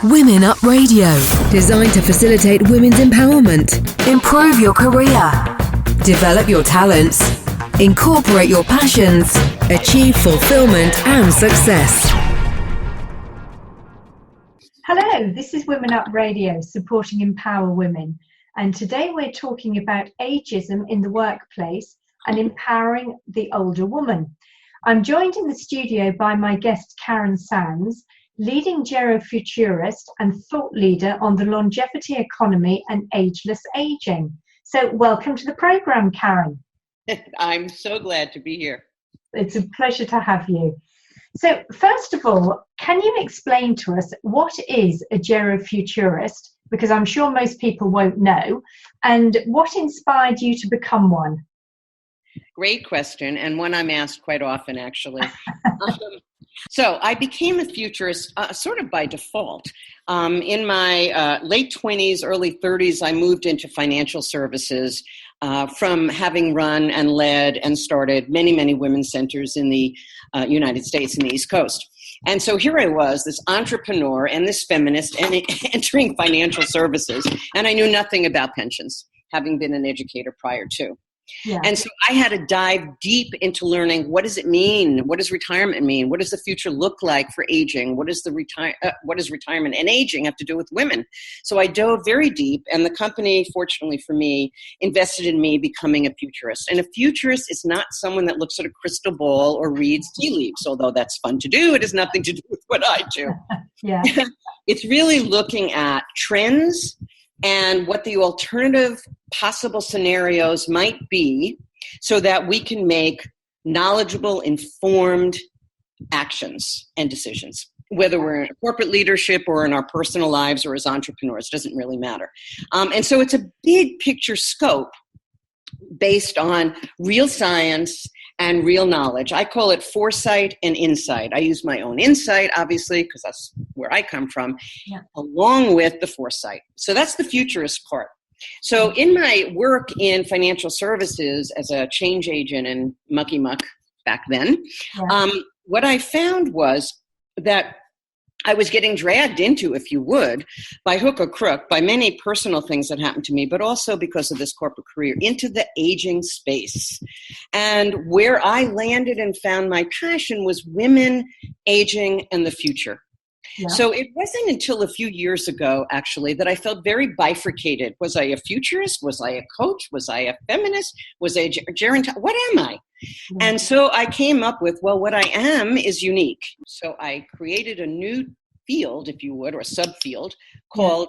Women Up Radio, designed to facilitate women's empowerment, improve your career, develop your talents, incorporate your passions, achieve fulfillment and success. Hello, this is Women Up Radio, supporting Empower Women. And today we're talking about ageism in the workplace and empowering the older woman. I'm joined in the studio by my guest, Karen Sands, leading gerofuturist and thought leader on the longevity economy and ageless aging. So welcome to the program, Karen. I'm so glad to be here. It's a pleasure to have you. So first of all, can you explain to us what is a gerofuturist? Because I'm sure most people won't know. And what inspired you to become one? Great question, and one I'm asked quite often, actually. So I became a futurist sort of by default. In my late 20s, early 30s, I moved into financial services from having run and led and started many, many women's centers in the United States and the East Coast. And so here I was, this entrepreneur and this feminist and entering financial services, and I knew nothing about pensions, having been an educator prior to. Yeah. And so I had to dive deep into learning, what does it mean? What does retirement mean? What does the future look like for aging? What does what does retirement and aging have to do with women? So I dove very deep, and the company, fortunately for me, invested in me becoming a futurist. And a futurist is not someone that looks at a crystal ball or reads tea leaves, although that's fun to do. It has nothing to do with what I do. Yeah. It's really looking at trends and what the alternative possible scenarios might be so that we can make knowledgeable, informed actions and decisions, whether we're in corporate leadership or in our personal lives or as entrepreneurs, doesn't really matter. And so it's a big picture scope based on real science and real knowledge. I call it foresight and insight. I use my own insight, obviously, because that's where I come from, along with the foresight. So that's the futurist part. So in my work in financial services as a change agent and mucky muck back then, what I found was that I was getting dragged into, if you would, by hook or crook, by many personal things that happened to me, but also because of this corporate career, into the aging space. And where I landed and found my passion was women, aging, and the future. Yeah. So it wasn't until a few years ago, actually, that I felt very bifurcated. Was I a futurist? Was I a coach? Was I a feminist? Was I a gerontologist? What am I? Yeah. And so I came up with, well, what I am is unique. So I created a new field, if you would, or a subfield called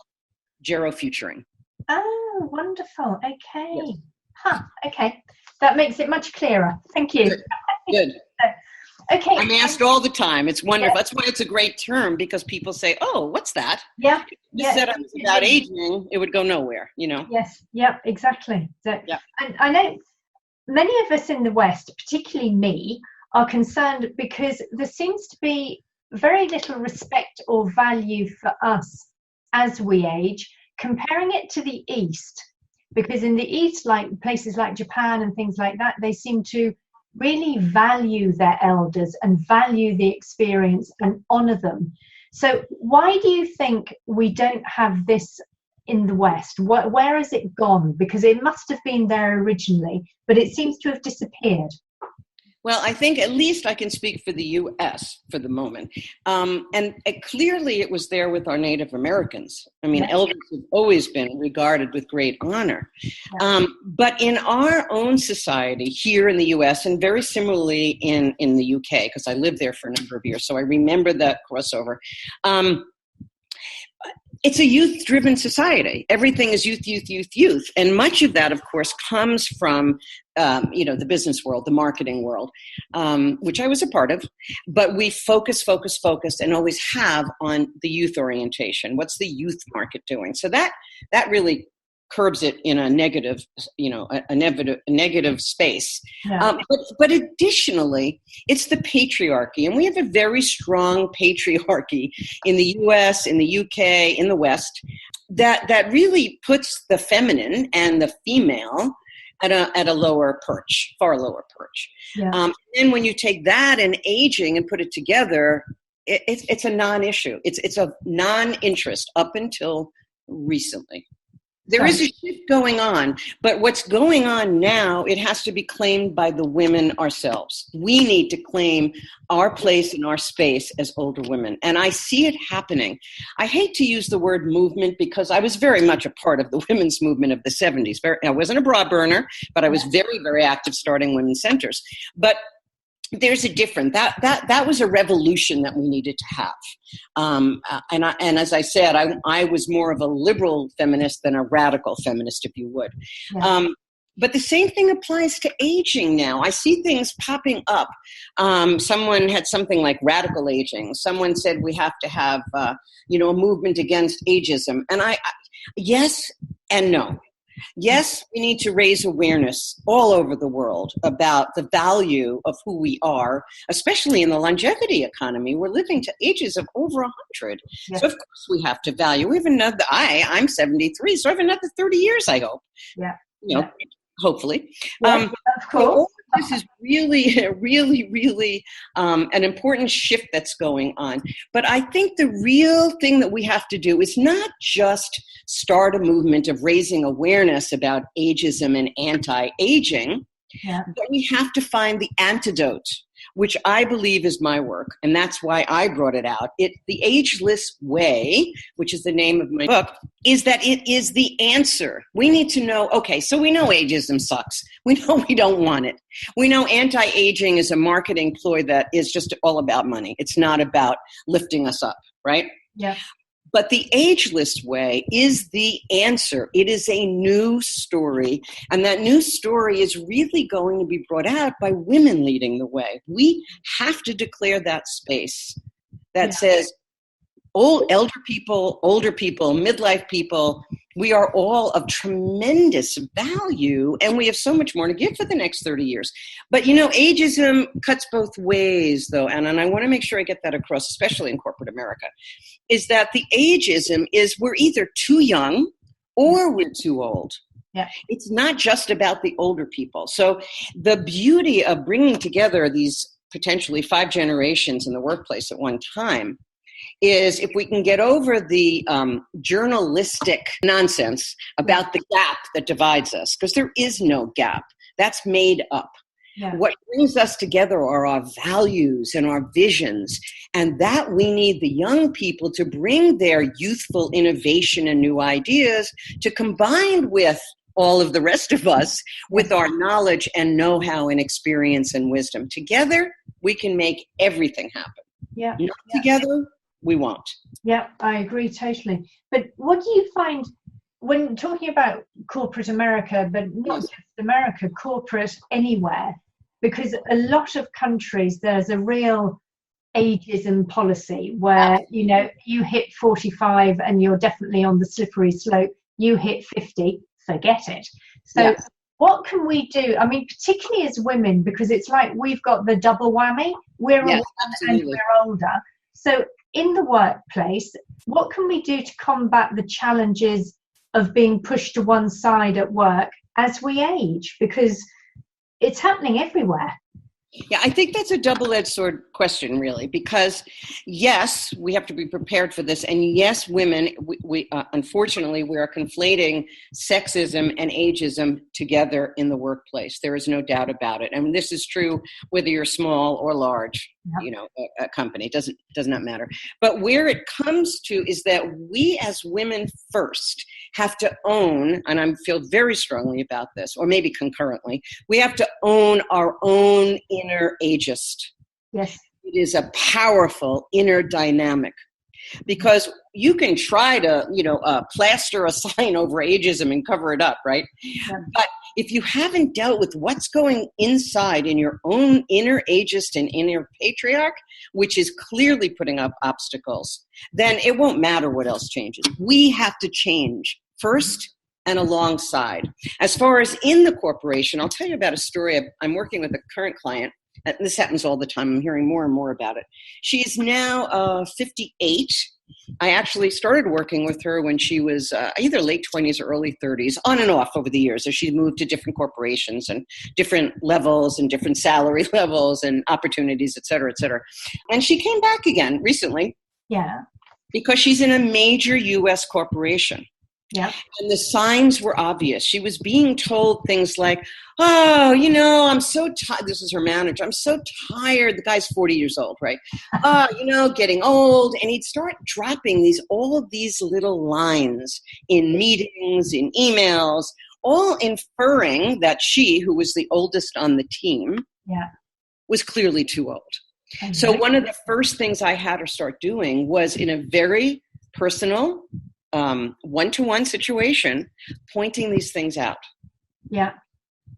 gerofuturing. Oh, wonderful. Okay. Yes. Okay. That makes it much clearer. Thank you. Good. Okay. I'm asked all the time. It's wonderful. That's why it's a great term, because people say, oh, what's that? Yeah. If you said it was about aging, it would go nowhere, you know? Yes. Yeah, exactly. So, and I know many of us in the West, particularly me, are concerned because there seems to be very little respect or value for us as we age, comparing it to the East. Because in the East, like places like Japan and things like that, they seem to really value their elders and value the experience and honor them. So why do you think we don't have this in the West? Where has it gone? Because it must have been there originally, but it seems to have disappeared. Well, I think at least I can speak for the U.S. for the moment. And clearly it was there with our Native Americans. I mean, elders have always been regarded with great honor. But in our own society here in the U.S., and very similarly in the U.K., because I lived there for a number of years, so I remember that crossover, it's a youth-driven society. Everything is youth, youth, youth, youth. And much of that, of course, comes from, the business world, the marketing world, which I was a part of. But we focus, and always have on the youth orientation. What's the youth market doing? So that really curbs it in a negative, a negative space. Yeah. But additionally, it's the patriarchy. And we have a very strong patriarchy in the US, in the UK, in the West, that really puts the feminine and the female at a lower perch, far lower perch. Yeah. And then when you take that and aging and put it together, it's a non-issue. It's a non-interest up until recently. There is a shift going on, but what's going on now, it has to be claimed by the women ourselves. We need to claim our place in our space as older women, and I see it happening. I hate to use the word movement because I was very much a part of the women's movement of the 70s. I wasn't a bra burner, but I was very, very active starting women's centers. But there's a difference. That was a revolution that we needed to have. And as I said, I was more of a liberal feminist than a radical feminist, if you would. Yeah. But the same thing applies to aging now. I see things popping up. Someone had something like radical aging. Someone said we have to have, a movement against ageism. And yes and no. Yes, we need to raise awareness all over the world about the value of who we are, especially in the longevity economy. We're living to ages of over 100. Yes. So, of course, we have to value. We have another, I'm 73, so I have another 30 years, I hope. Yeah. Hopefully. Yes, of course. This is really an important shift that's going on. But I think the real thing that we have to do is not just start a movement of raising awareness about ageism and anti-aging, but we have to find the antidote, which I believe is my work, and that's why I brought it out. The Ageless Way, which is the name of my book, is that it is the answer. We need to know, okay, so we know ageism sucks. We know we don't want it. We know anti-aging is a marketing ploy that is just all about money. It's not about lifting us up, right? Yeah. But the Ageless Way is the answer. It is a new story, and that new story is really going to be brought out by women leading the way. We have to declare that space that says, older people, midlife people, we are all of tremendous value, and we have so much more to give for the next 30 years. But, ageism cuts both ways, though, and I want to make sure I get that across, especially in corporate America, is that the ageism is we're either too young or we're too old. Yeah. It's not just about the older people. So the beauty of bringing together these potentially 5 generations in the workplace at one time is if we can get over the journalistic nonsense about the gap that divides us, because there is no gap. That's made up. Yeah. What brings us together are our values and our visions, and that we need the young people to bring their youthful innovation and new ideas to combine with all of the rest of us with our knowledge and know-how and experience and wisdom. Together, we can make everything happen. Yeah. Not together, we won't. Yeah, I agree totally. But what do you find when talking about corporate America, but not just America, corporate anywhere? Because a lot of countries, there's a real ageism policy where, you hit 45 and you're definitely on the slippery slope. You hit 50, forget it. So what can we do? I mean, particularly as women, because it's like we've got the double whammy. We're a woman and we're older. So in the workplace, what can we do to combat the challenges of being pushed to one side at work as we age? Because it's happening everywhere. Yeah, I think that's a double-edged sword question, really, because yes, we have to be prepared for this, and yes, women, we unfortunately, we are conflating sexism and ageism together in the workplace. There is no doubt about it, and this is true whether you're small or large. A company does not matter. But where it comes to is that we as women first have to own, and I feel very strongly about this, or maybe concurrently, we have to own our own inner ageist. Yes. It is a powerful inner dynamic. Because you can try to, plaster a sign over ageism and cover it up, right? Yeah. But if you haven't dealt with what's going inside in your own inner ageist and inner patriarch, which is clearly putting up obstacles, then it won't matter what else changes. We have to change first and alongside. As far as in the corporation, I'll tell you about a story. I'm working with a current client. This happens all the time. I'm hearing more and more about it. She is now 58, I actually started working with her when she was either late 20s or early 30s, on and off over the years, as she moved to different corporations and different levels and different salary levels and opportunities, et cetera, et cetera. And she came back again recently. Yeah. Because she's in a major U.S. corporation. Yeah. And the signs were obvious. She was being told things like, oh, I'm so tired. This is her manager. I'm so tired. The guy's 40 years old, right? Getting old. And he'd start dropping all of these little lines in meetings, in emails, all inferring that she, who was the oldest on the team, was clearly too old. Okay. So one of the first things I had her start doing was, in a very personal, one-to-one situation, pointing these things out. Yeah.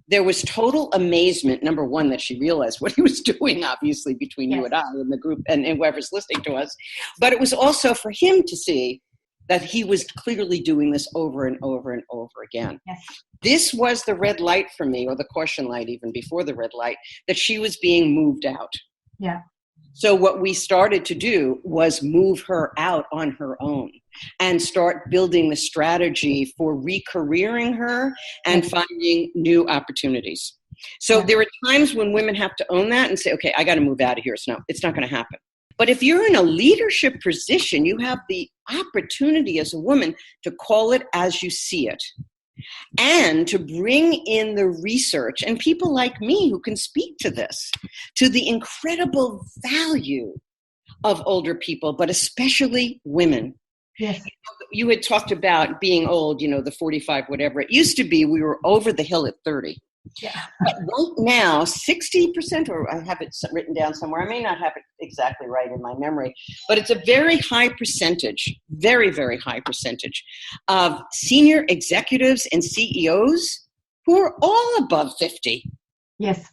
There was total amazement, number one, that she realized what he was doing, obviously, between you and I and the group and whoever's listening to us. But it was also for him to see that he was clearly doing this over and over and over again. Yes. This was the red light for me, or the caution light even before the red light, that she was being moved out. Yeah. So what we started to do was move her out on her own and start building the strategy for re-careering her and finding new opportunities. So there are times when women have to own that and say, okay, I got to move out of here. It's not going to happen. But if you're in a leadership position, you have the opportunity as a woman to call it as you see it, and to bring in the research and people like me who can speak to this, to the incredible value of older people, but especially women. Yes. You had talked about being old, the 45, whatever. It used to be we were over the hill at 30. Yeah. But right now, 60%, or I have it written down somewhere, I may not have it exactly right in my memory, but it's a very high percentage, very, very high percentage of senior executives and CEOs who are all above 50. Yes.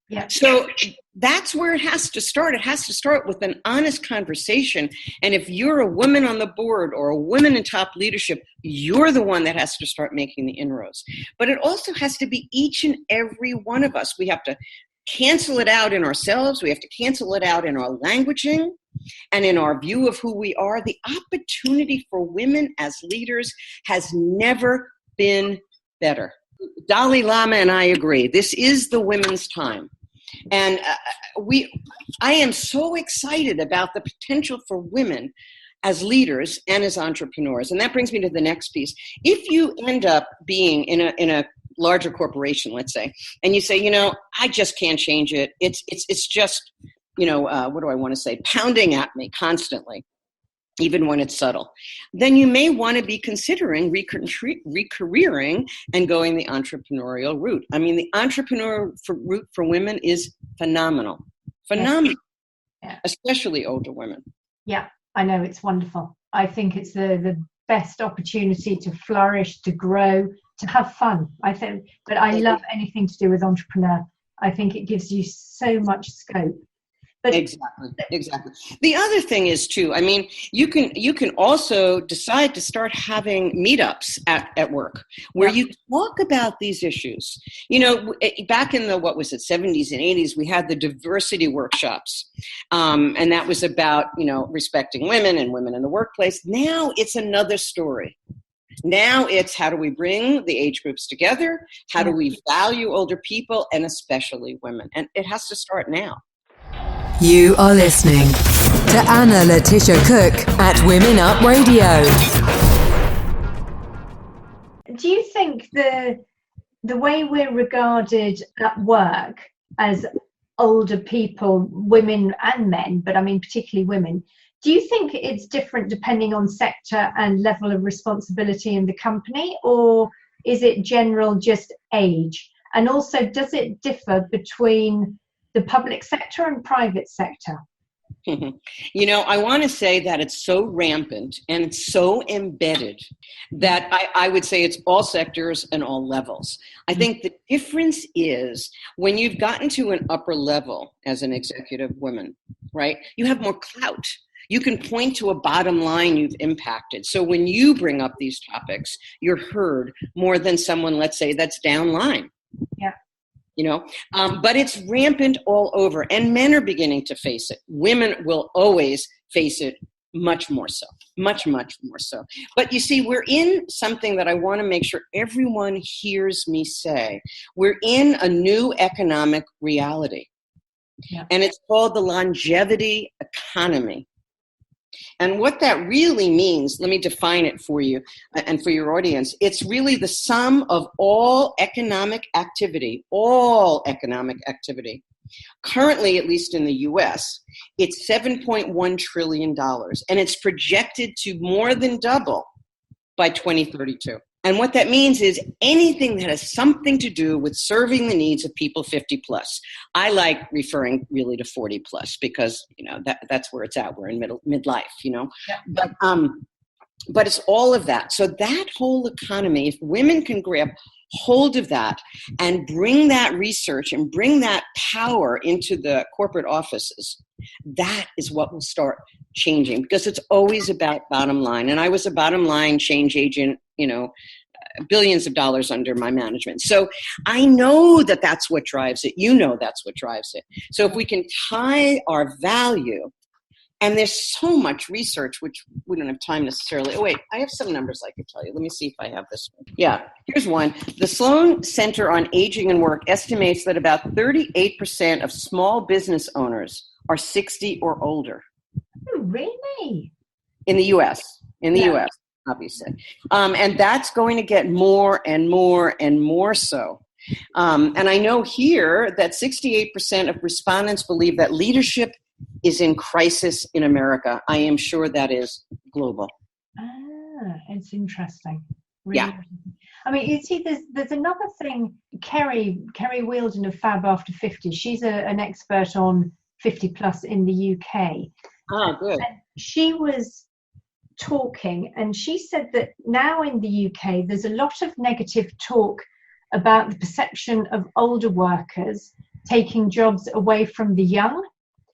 Yeah. So that's where it has to start. It has to start with an honest conversation. And if you're a woman on the board or a woman in top leadership, you're the one that has to start making the inroads. But it also has to be each and every one of us. We have to cancel it out in ourselves. We have to cancel it out in our languaging and in our view of who we are. The opportunity for women as leaders has never been better. Dalai Lama and I agree. This is the women's time. And I am so excited about the potential for women as leaders and as entrepreneurs. And that brings me to the next piece. If you end up being in a larger corporation, let's say, and you say, I just can't change it. It's just, what do I want to say? Pounding at me constantly, even when it's subtle, then you may want to be considering re-careering and going the entrepreneurial route. I mean, the entrepreneurial route for women is phenomenal, yeah. Especially older women. Yeah, I know, it's wonderful. I think it's the best opportunity to flourish, to grow, to have fun. But I love anything to do with entrepreneur. I think it gives you so much scope. But Exactly. The other thing is too, I mean, you can also decide to start having meetups at work where you talk about these issues. Back in the, 70s and 80s, we had the diversity workshops. And that was about, respecting women and women in the workplace. Now it's another story. Now it's, how do we bring the age groups together? How do we value older people, and especially women? And it has to start now. You are listening to Anna Letitia Cook at Women Up Radio. do you think the way we're regarded at work as older people, women and men, but I mean particularly women, do you think it's different depending on sector and level of responsibility in the company, or is it general, just age? And also, does it differ between the public sector and private sector? You know, I want to say that it's so rampant and it's so embedded that I would say it's all sectors and all levels. I think the difference is when you've gotten to an upper level as an executive woman, right, you have more clout. You can point to a bottom line you've impacted. So when you bring up these topics, you're heard more than someone, let's say, that's downline. Yeah. You know, but it's rampant all over, and men are beginning to face it. Women will always face it Much more so. Much, much more so. But you see, we're in something that I want to make sure everyone hears me say. We're in a new economic reality. Yeah. And it's called the longevity economy. And what that really means, let me define it for you and for your audience. It's really the sum of all economic activity. Currently, at least in the US, it's $7.1 trillion, and it's projected to more than double by 2032. And what that means is anything that has something to do with serving the needs of people 50 plus. I like referring really to 40 plus because, that's where it's at. We're in midlife, Yeah. But it's all of that. So that whole economy, if women can grab hold of that and bring that research and bring that power into the corporate offices, that is what will start changing, because it's always about bottom line. And I was a bottom line change agent, billions of dollars under my management. So I know that that's what drives it. That's what drives it. So if we can tie our value, and there's so much research, which we don't have time necessarily. Oh, wait, I have some numbers I could tell you. Let me see if I have this one. Yeah, here's one. The Sloan Center on Aging and Work estimates that about 38% of small business owners are 60 or older. Oh, really? In the U.S. U.S., obviously. And that's going to get more and more and more so. And I know here that 68% of respondents believe that leadership is in crisis in America. I am sure that is global. It's interesting. Really. Yeah. I mean, you see, there's another thing. Kerry Wheeldon of Fab After 50. She's an expert on 50 plus in the UK. Oh, good. And she was talking, and she said that now in the UK, there's a lot of negative talk about the perception of older workers taking jobs away from the young.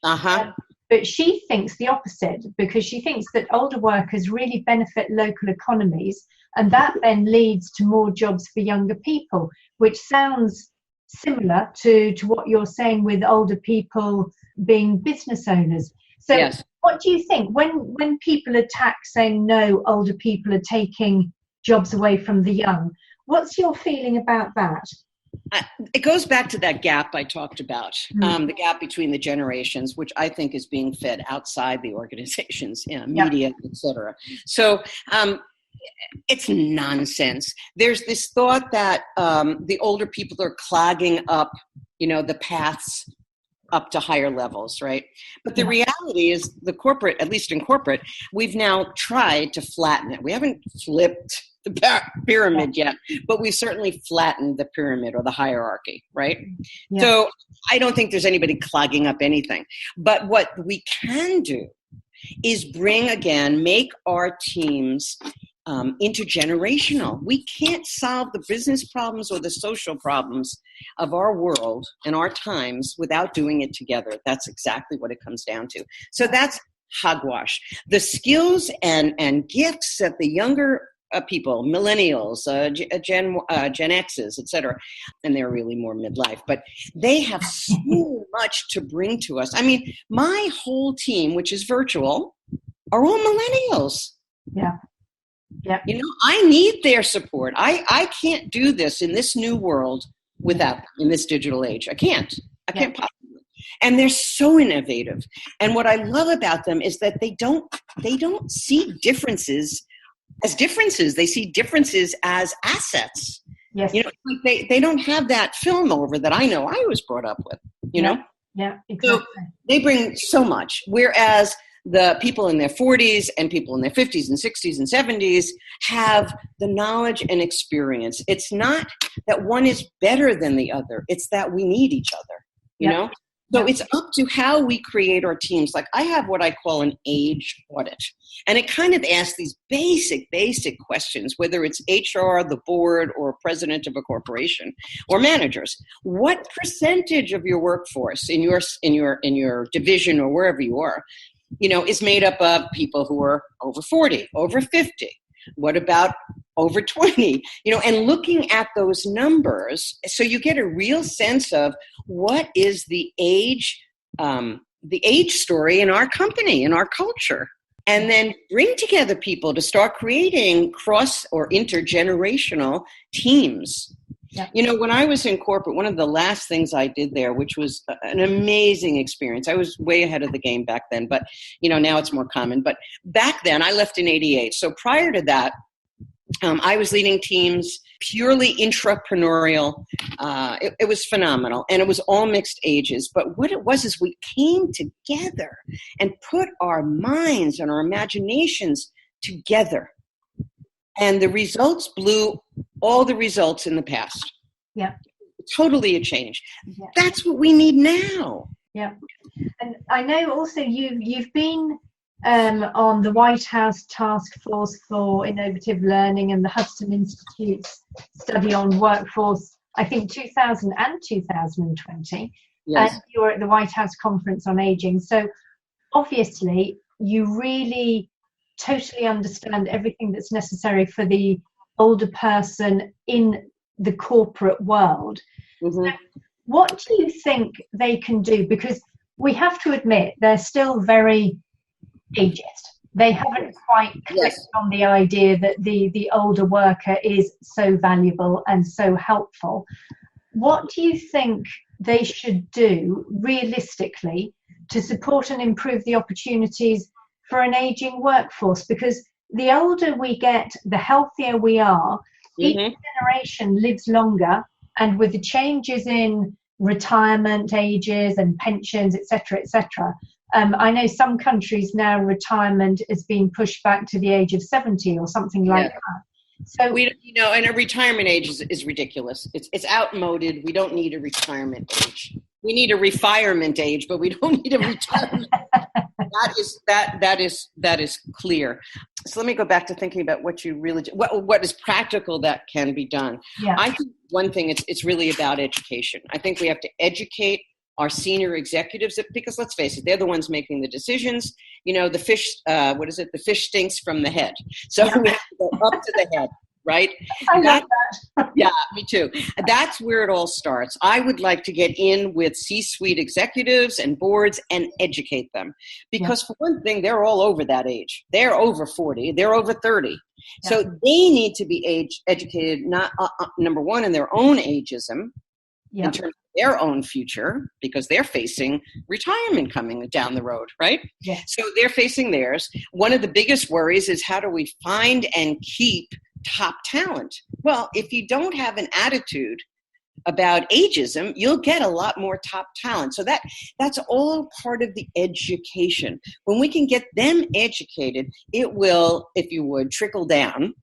But she thinks the opposite, because she thinks that older workers really benefit local economies, and that then leads to more jobs for younger people, which sounds similar to what you're saying with older people being business owners. So yes. What do you think when people attack saying no, older people are taking jobs away from the young? What's your feeling about that? It goes back to that gap I talked about, the gap between the generations, which I think is being fed outside the organizations, media, et cetera. So it's nonsense. There's this thought that the older people are clogging up, the paths up to higher levels, right? But the reality is at least in corporate, we've now tried to flatten it. We haven't flipped the pyramid yet, but we certainly flattened the pyramid or the hierarchy, right? Yeah. So I don't think there's anybody clogging up anything. But what we can do is make our teams intergenerational. We can't solve the business problems or the social problems of our world and our times without doing it together. That's exactly what it comes down to. So that's hogwash. The skills and gifts that the younger people, millennials, Gen X's, et cetera, and they're really more midlife, but they have so much to bring to us. I mean, my whole team, which is virtual, are all millennials. Yeah. Yeah. I need their support. I can't do this in this new world without them, in this digital age. I can't possibly. And they're so innovative. And what I love about them is that they don't see differences as differences. They see differences as assets. Yes. They don't have that film over that I know I was brought up with, know? Yeah, exactly. So they bring so much. Whereas the people in their 40s and people in their 50s and 60s and 70s have the knowledge and experience. It's not that one is better than the other. It's that we need each other, you know? So it's up to how we create our teams. Like I have what I call an age audit. And it kind of asks these basic questions, whether it's HR, the board, or president of a corporation, or managers. What percentage of your workforce in your division or wherever you are, is made up of people who are over 40, over 50? What about over 20? And looking at those numbers, so you get a real sense of what is the age story in our company, in our culture. and then bring together people to start creating cross or intergenerational teams. Yeah. When I was in corporate, one of the last things I did there, which was an amazing experience. I was way ahead of the game back then, but now it's more common. But back then, I left in '88. So prior to that, I was leading teams, purely intrapreneurial. It was phenomenal, and it was all mixed ages. But what it was is we came together and put our minds and our imaginations together. And the results blew all the results in the past. Yeah. Totally a change. Yeah. That's what we need now. Yeah. And I know also you've been on the White House Task Force for Innovative Learning and the Hudson Institute's study on workforce, I think 2000 and 2020. Yes. And you were at the White House Conference on Aging. So obviously you really totally understand everything that's necessary for the older person in the corporate world. Mm-hmm. So what do you think they can do? Because we have to admit they're still very ageist. They haven't quite clicked on the idea that the older worker is so valuable and so helpful. What do you think they should do realistically to support and improve the opportunities for an aging workforce? Because the older we get, the healthier we are. Each generation lives longer, and with the changes in retirement ages and pensions, etc., I know some countries now retirement is being pushed back to the age of 70 or something like that. So and a retirement age is ridiculous. It's outmoded. We don't need a retirement age. We need a refirement age, but we don't need a retirement. That is clear. So let me go back to thinking about what you really do. What is practical that can be done. Yeah. I think one thing it's really about education. I think we have to educate our senior executives, because let's face it, they're the ones making the decisions. The fish, the fish stinks from the head. So we have to go up to the head, right? I love that. Yeah, me too. That's where it all starts. I would like to get in with C-suite executives and boards and educate them. Because for one thing, they're all over that age. They're over 40. They're over 30. Yeah. So they need to be educated, not number one, in their own ageism, in terms of their own future, because they're facing retirement coming down the road, right? Yeah. So they're facing theirs. One of the biggest worries is, how do we find and keep top talent? Well, if you don't have an attitude about ageism, you'll get a lot more top talent. So that's all part of the education. When we can get them educated, it will, if you would, trickle down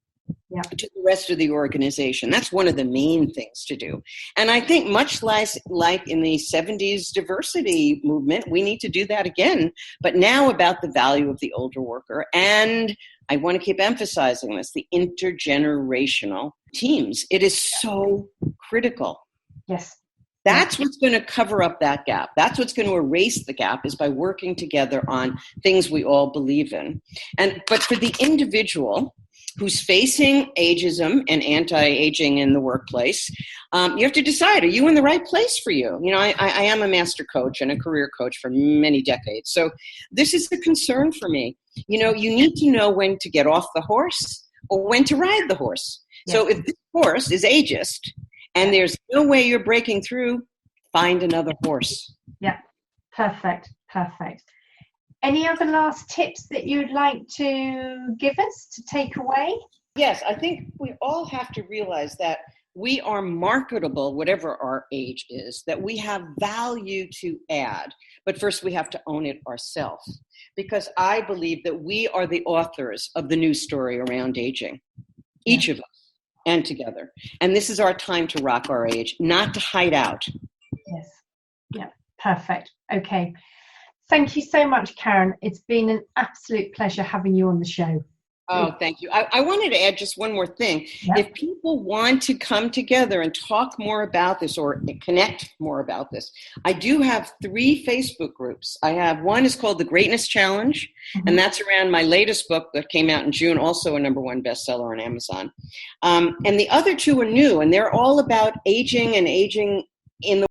to the rest of the organization. That's one of the main things to do. And I think much like in the 70s diversity movement, we need to do that again, but now about the value of the older worker. And I want to keep emphasizing this, the intergenerational teams. It is so critical. Yes. That's what's going to cover up that gap. That's what's going to erase the gap, is by working together on things we all believe in. But for the individual who's facing ageism and anti-aging in the workplace, you have to decide, are you in the right place for you? I am a master coach and a career coach for many decades. So this is a concern for me. You need to know when to get off the horse or when to ride the horse. Yeah. So if this horse is ageist and there's no way you're breaking through, find another horse. Yeah, perfect. Any other last tips that you'd like to give us to take away? Yes, I think we all have to realize that we are marketable, whatever our age is, that we have value to add. But first we have to own it ourselves, because I believe that we are the authors of the news story around aging, each of us, and together. And this is our time to rock our age, not to hide out. Yes. Yeah, perfect. Okay. Thank you so much, Karen. It's been an absolute pleasure having you on the show. Oh, thank you. I wanted to add just one more thing. Yep. If people want to come together and talk more about this or connect more about this, I do have 3 Facebook groups. I have one is called The Greatness Challenge, and that's around my latest book that came out in June, also a #1 bestseller on Amazon. And the other 2 are new, and they're all about aging and aging in the